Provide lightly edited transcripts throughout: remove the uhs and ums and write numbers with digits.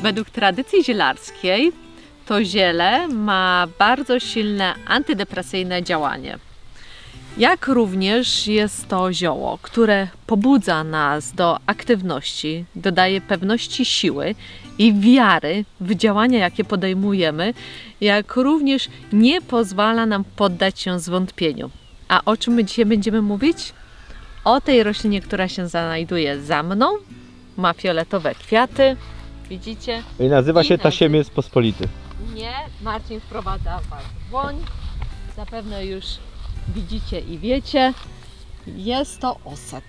Według tradycji zielarskiej to ziele ma bardzo silne antydepresyjne działanie. Jak również jest to zioło, które pobudza nas do aktywności, dodaje pewności siły i wiary w działania, jakie podejmujemy, jak również nie pozwala nam poddać się zwątpieniu. A o czym my dzisiaj będziemy mówić? O tej roślinie, która się znajduje za mną, ma fioletowe kwiaty, widzicie? I nazywa się Tasiemiec pospolity. Nie, Marcin wprowadza Was w woń, zapewne już widzicie i wiecie, jest to oset,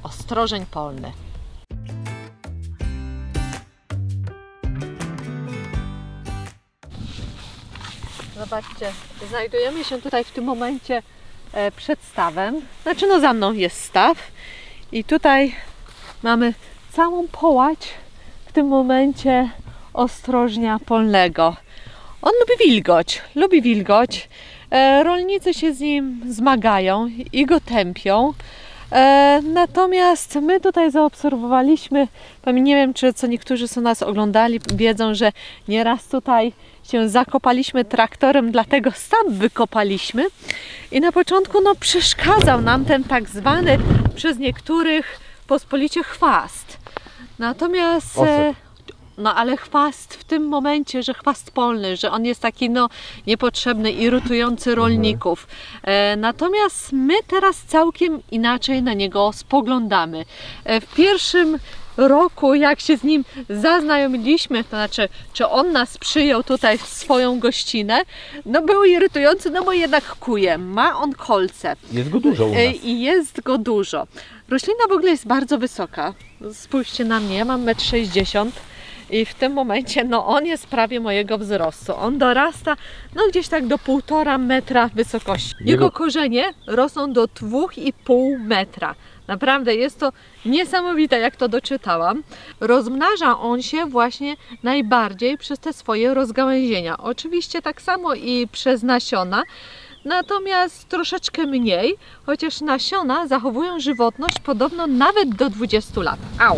ostrożeń polny. Zobaczcie, znajdujemy się tutaj w tym momencie przed stawem, znaczy no za mną jest staw i tutaj mamy całą połać w tym momencie ostrożnia polnego. On lubi wilgoć. Rolnicy się z nim zmagają i go tępią. Natomiast my tutaj zaobserwowaliśmy, nie wiem, czy co niektórzy, co nas oglądali, wiedzą, że nieraz tutaj się zakopaliśmy traktorem, dlatego staw wykopaliśmy i na początku no, przeszkadzał nam ten tak zwany przez niektórych pospolicie chwast. Natomiast no ale chwast w tym momencie, że chwast polny, że on jest taki no niepotrzebny, irytujący rolników. Natomiast my teraz całkiem inaczej na niego spoglądamy. W pierwszym roku, jak się z nim zaznajomiliśmy, to znaczy, czy on nas przyjął tutaj w swoją gościnę, no był irytujący, no bo jednak kuje, ma on kolce. Jest go dużo u nas. I jest go dużo. Roślina w ogóle jest bardzo wysoka. Spójrzcie na mnie, ja mam 1,60 m. I w tym momencie, no on jest prawie mojego wzrostu. On dorasta, no gdzieś tak do 1,5 metra wysokości. Jego korzenie rosną do 2,5 metra. Naprawdę jest to niesamowite, jak to doczytałam. Rozmnaża on się właśnie najbardziej przez te swoje rozgałęzienia. Oczywiście tak samo i przez nasiona, natomiast troszeczkę mniej, chociaż nasiona zachowują żywotność podobno nawet do 20 lat. Au!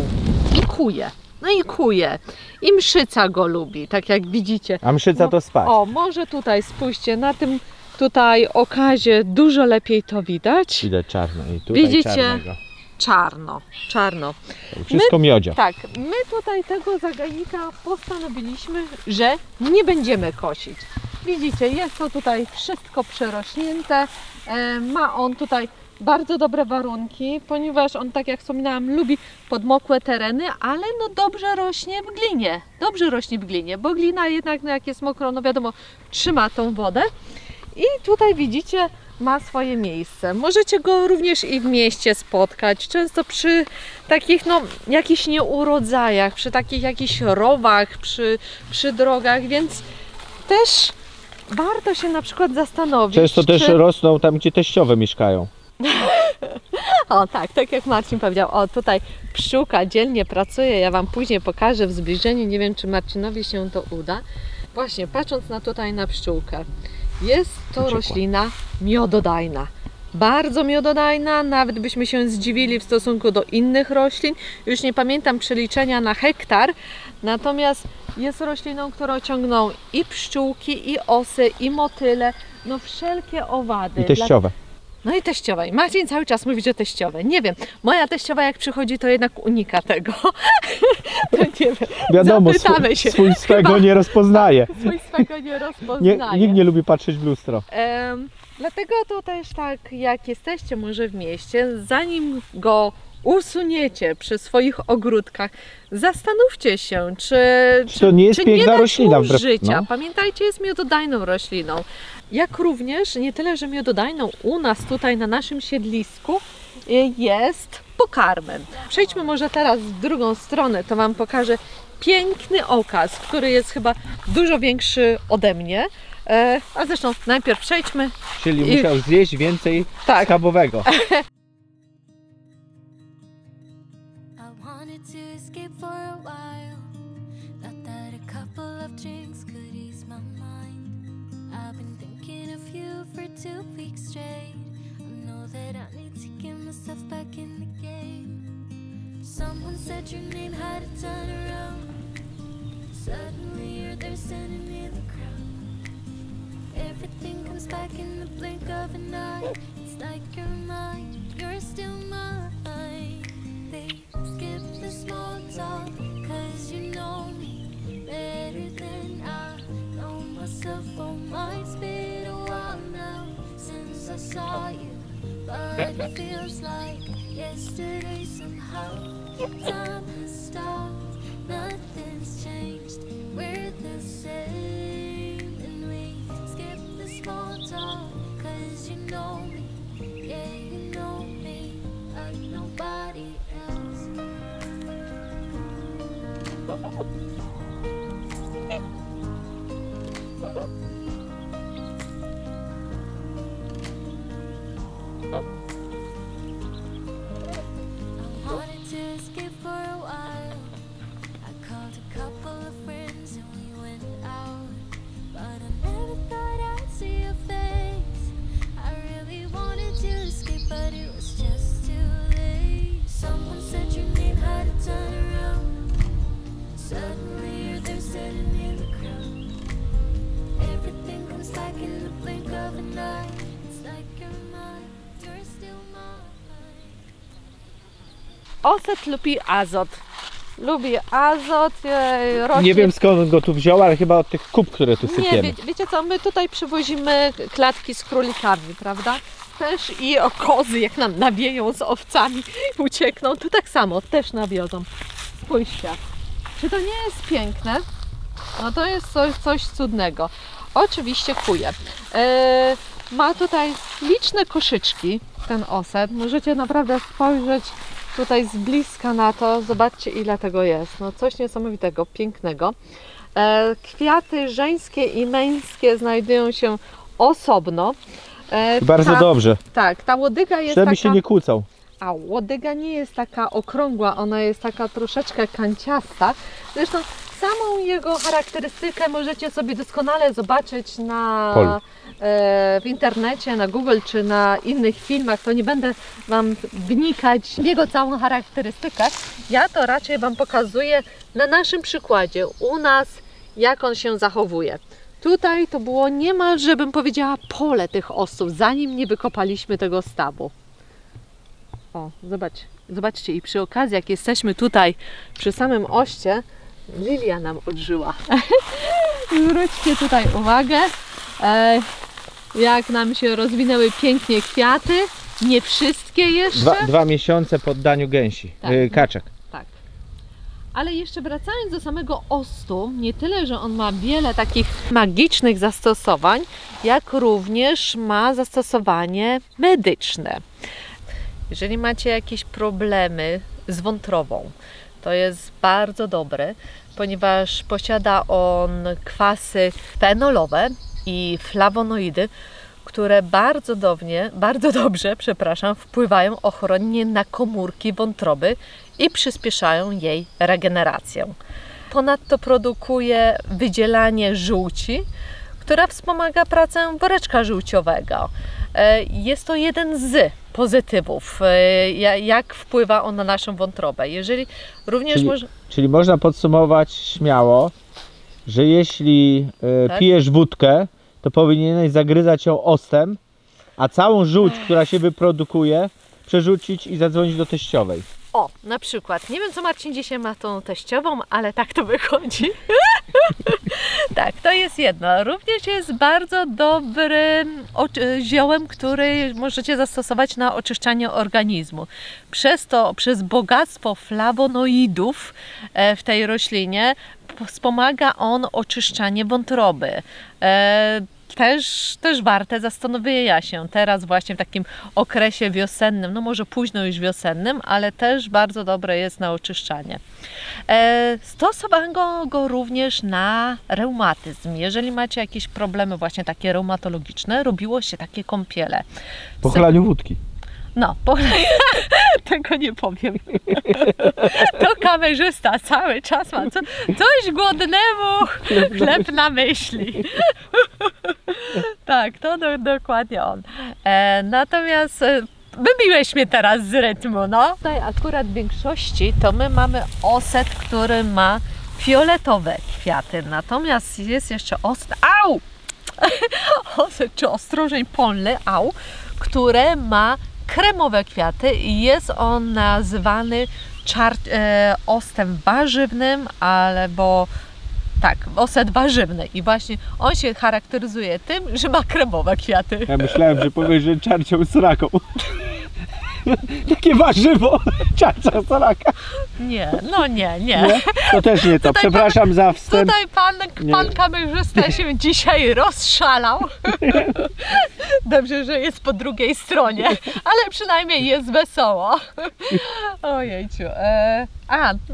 I kuje. No i kuje. I mszyca go lubi, tak jak widzicie. A mszyca to spać. O, może tutaj spójrzcie, na tym tutaj okazie dużo lepiej to widać. Widać czarno i tutaj widzicie? czarnego. Czarno. Wszystko miodzio. Tak, my tutaj tego zagajnika postanowiliśmy, że nie będziemy kosić. Widzicie, jest to tutaj wszystko przerośnięte. Ma on tutaj bardzo dobre warunki, ponieważ on, tak jak wspominałam, lubi podmokłe tereny, ale no dobrze rośnie w glinie. Dobrze rośnie w glinie, bo glina jednak, no jak jest mokro, no wiadomo, trzyma tą wodę. I tutaj widzicie, ma swoje miejsce. Możecie go również i w mieście spotkać, często przy takich, no, jakichś nieurodzajach, przy takich jakichś rowach, przy drogach, więc też warto się na przykład zastanowić. Często też rosną tam, gdzie teściowe mieszkają. O tak jak Marcin powiedział, o tutaj pszczółka dzielnie pracuje, ja Wam później pokażę w zbliżeniu, nie wiem czy Marcinowi się to uda. Właśnie patrząc tutaj na pszczółkę, jest to roślina miododajna. Bardzo miododajna, nawet byśmy się zdziwili w stosunku do innych roślin. Już nie pamiętam przeliczenia na hektar, natomiast jest rośliną, którą ciągną i pszczółki, i osy, i motyle, no wszelkie owady. I teściowe. No i teściowej. Marcin cały czas mówi, że teściowe. Nie wiem, moja teściowa jak przychodzi, to jednak unika tego. To nie wiem. Wiadomo, zapytamy się. Swój swego nie rozpoznaje. Nikt nie lubi patrzeć w lustro. Dlatego to też tak, jak jesteście może w mieście, zanim go usuniecie przy swoich ogródkach, zastanówcie się, czy to nie jest piękna roślina wbrew życia. No. Pamiętajcie, jest miododajną rośliną. Jak również, nie tyle, że miododajną, u nas tutaj na naszym siedlisku jest pokarmem. Przejdźmy może teraz w drugą stronę, to Wam pokażę piękny okaz, który jest chyba dużo większy ode mnie. A zresztą najpierw przejdźmy. Czyli musiał zjeść więcej schabowego. Suddenly you're there standing in the crowd. Everything comes back in the blink of an eye. It's like you're mine, you're still mine. They skip the small talk, 'cause you know me better than I know myself. Oh, mine's been a while now since I saw you, but it feels like yesterday somehow. Time has stopped, nothing's changed, we're the same. And we skip the small talk, 'cause you know me, yeah, you know me like nobody else. I wanted to escape for a while. I called a couple of friends and we went out, but I never thought I'd see your face. I really wanted to escape, but it was just too late. Someone said your name, had to turn around. Suddenly you're there standing in the crowd. Everything comes back in the blink of an eye. It's like you're mine, you're still mine. Oset lubi azot. Lubi azot, rośnie... Nie wiem skąd go tu wziął, ale chyba od tych kup, które tu Nie, sypiemy. wiecie co, my tutaj przywozimy klatki z królikami, prawda? Też i o kozy, jak nam nawieją z owcami, uciekną, to tak samo, też nawiozą. Spójrzcie, czy to nie jest piękne? No to jest coś cudnego. Oczywiście kuje. Ma tutaj liczne koszyczki, ten oset. Możecie naprawdę spojrzeć tutaj z bliska na to. Zobaczcie, ile tego jest. No coś niesamowitego, pięknego. Kwiaty żeńskie i męskie znajdują się osobno. Bardzo dobrze, Tak, ta łodyga jest żeby taka... się nie kłócał. A łodyga nie jest taka okrągła, ona jest taka troszeczkę kanciasta. Zresztą samą jego charakterystykę możecie sobie doskonale zobaczyć w internecie, na Google czy na innych filmach. To nie będę Wam wnikać w jego całą charakterystykę. Ja to raczej Wam pokazuję na naszym przykładzie, u nas, jak on się zachowuje. Tutaj to było niemalże, bym powiedziała, pole tych osób, zanim nie wykopaliśmy tego stawu. O, zobaczcie, i przy okazji, jak jesteśmy tutaj przy samym oście, lilia nam odżyła. Zwróćcie tutaj uwagę, jak nam się rozwinęły pięknie kwiaty. Nie wszystkie jeszcze. 2 miesiące po oddaniu gęsi, Tak. kaczek. Tak. Ale jeszcze wracając do samego ostu, nie tyle, że on ma wiele takich magicznych zastosowań, jak również ma zastosowanie medyczne. Jeżeli macie jakieś problemy z wątrobą, to jest bardzo dobry, ponieważ posiada on kwasy fenolowe i flawonoidy, które bardzo dobrze wpływają ochronnie na komórki wątroby i przyspieszają jej regenerację. Ponadto produkuje wydzielanie żółci, która wspomaga pracę woreczka żółciowego. Jest to jeden z pozytywów, jak wpływa on na naszą wątrobę. Jeżeli również czyli można podsumować śmiało, że jeśli pijesz wódkę, to powinieneś zagryzać ją octem, a całą żółć, która się wyprodukuje, przerzucić i zadzwonić do teściowej. O, na przykład. Nie wiem, co Marcin dzisiaj ma tą teściową, ale tak to wychodzi. Tak, to jest jedno. Również jest bardzo dobrym ziołem, który możecie zastosować na oczyszczanie organizmu. Przez bogactwo flawonoidów w tej roślinie wspomaga on oczyszczanie wątroby. Też warte zastanowienia się teraz właśnie w takim okresie wiosennym, no może późno już wiosennym, ale też bardzo dobre jest na oczyszczanie. Stosowano go również na reumatyzm. Jeżeli macie jakieś problemy właśnie takie reumatologiczne, robiło się takie kąpiele. Po chlaniu wódki. No, tego nie powiem. To kamerzysta cały czas ma coś głodnemu chleb na myśli. Tak, to dokładnie on. Natomiast wybiłeś mnie teraz z rytmu, no. Tutaj akurat w większości to my mamy oset, który ma fioletowe kwiaty. Natomiast jest jeszcze ocet czy ostrożeń polny, które ma kremowe kwiaty i jest on nazywany octem warzywnym, albo tak, ocet warzywny. I właśnie on się charakteryzuje tym, że ma kremowe kwiaty. Ja myślałem, że powiesz, że czarcią sraką. Takie warzywo, czarcia sraka. Nie. Nie? To też nie to. Tutaj Przepraszam za wstęp. Tutaj pan kamerzysta się dzisiaj rozszalał. Dobrze, że jest po drugiej stronie, ale przynajmniej jest wesoło. Ojejciu.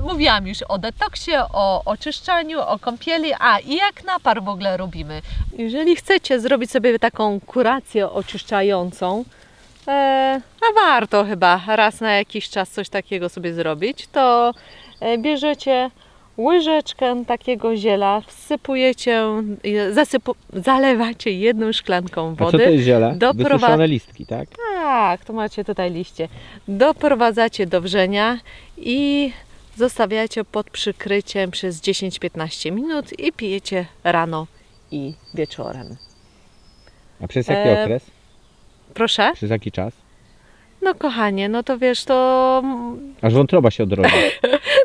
Mówiłam już o detoksie, o oczyszczaniu, o kąpieli. I jak napar w ogóle robimy? Jeżeli chcecie zrobić sobie taką kurację oczyszczającą, a warto chyba raz na jakiś czas coś takiego sobie zrobić, to bierzecie łyżeczkę takiego ziela, wsypujecie, zalewacie 1 szklanką A wody. co to jest ziele? Wysuszone listki, tak? Tak, to macie tutaj liście. Doprowadzacie do wrzenia i zostawiacie pod przykryciem przez 10-15 minut i pijecie rano i wieczorem. A przez jaki okres? Proszę? Przez jaki czas? No kochanie, no to wiesz, to Aż wątroba się odrodzi.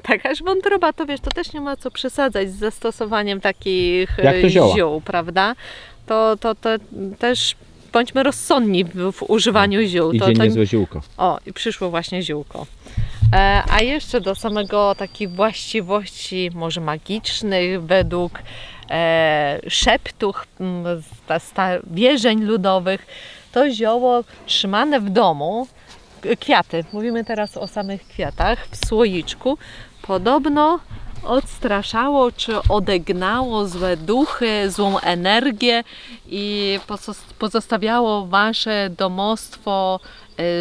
tak, aż wątroba, to wiesz, to też nie ma co przesadzać z zastosowaniem takich Jak to zioła. ziół, prawda? To też bądźmy rozsądni w używaniu ziół. Idzie niezłe ziółko. O, i przyszło właśnie ziółko. A jeszcze do samego takich właściwości może magicznych według szeptów wierzeń ludowych, to zioło trzymane w domu, kwiaty, mówimy teraz o samych kwiatach, w słoiczku, podobno odstraszało czy odegnało złe duchy, złą energię i pozostawiało wasze domostwo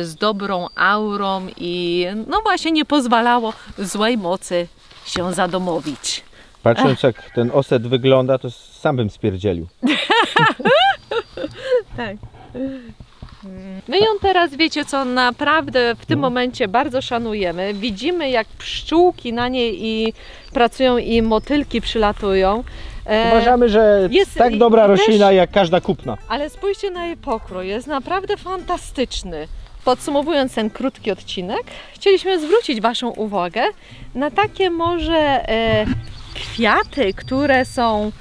z dobrą aurą i no właśnie nie pozwalało złej mocy się zadomowić. Patrząc jak ten ocet wygląda, to sam bym spierdzielił. Tak. My ją teraz, wiecie co, naprawdę w tym momencie bardzo szanujemy. Widzimy jak pszczółki na niej i pracują i motylki przylatują. Uważamy, że jest tak dobra roślina jak każda kupna. Ale spójrzcie na jej pokrój, jest naprawdę fantastyczny. Podsumowując ten krótki odcinek, chcieliśmy zwrócić waszą uwagę na takie może kwiaty, które są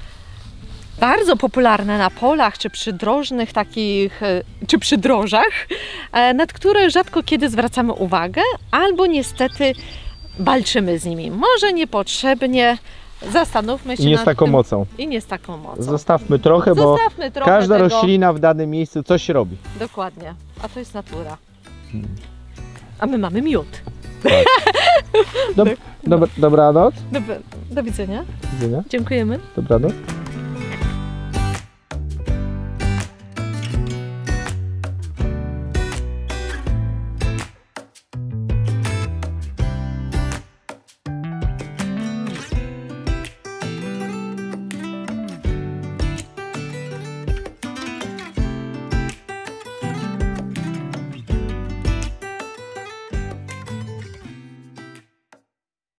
bardzo popularne na polach, czy przydrożnych takich, czy przydrożach, nad które rzadko kiedy zwracamy uwagę, albo niestety walczymy z nimi. Może niepotrzebnie, zastanówmy się I nie nad z taką tym. mocą. I nie z taką mocą. Zostawmy trochę, bo każda roślina w danym miejscu coś robi. Dokładnie, a to jest natura. A my mamy miód. Tak. Dobranoc. Do widzenia. Do widzenia. Dziękujemy. Dobranoc.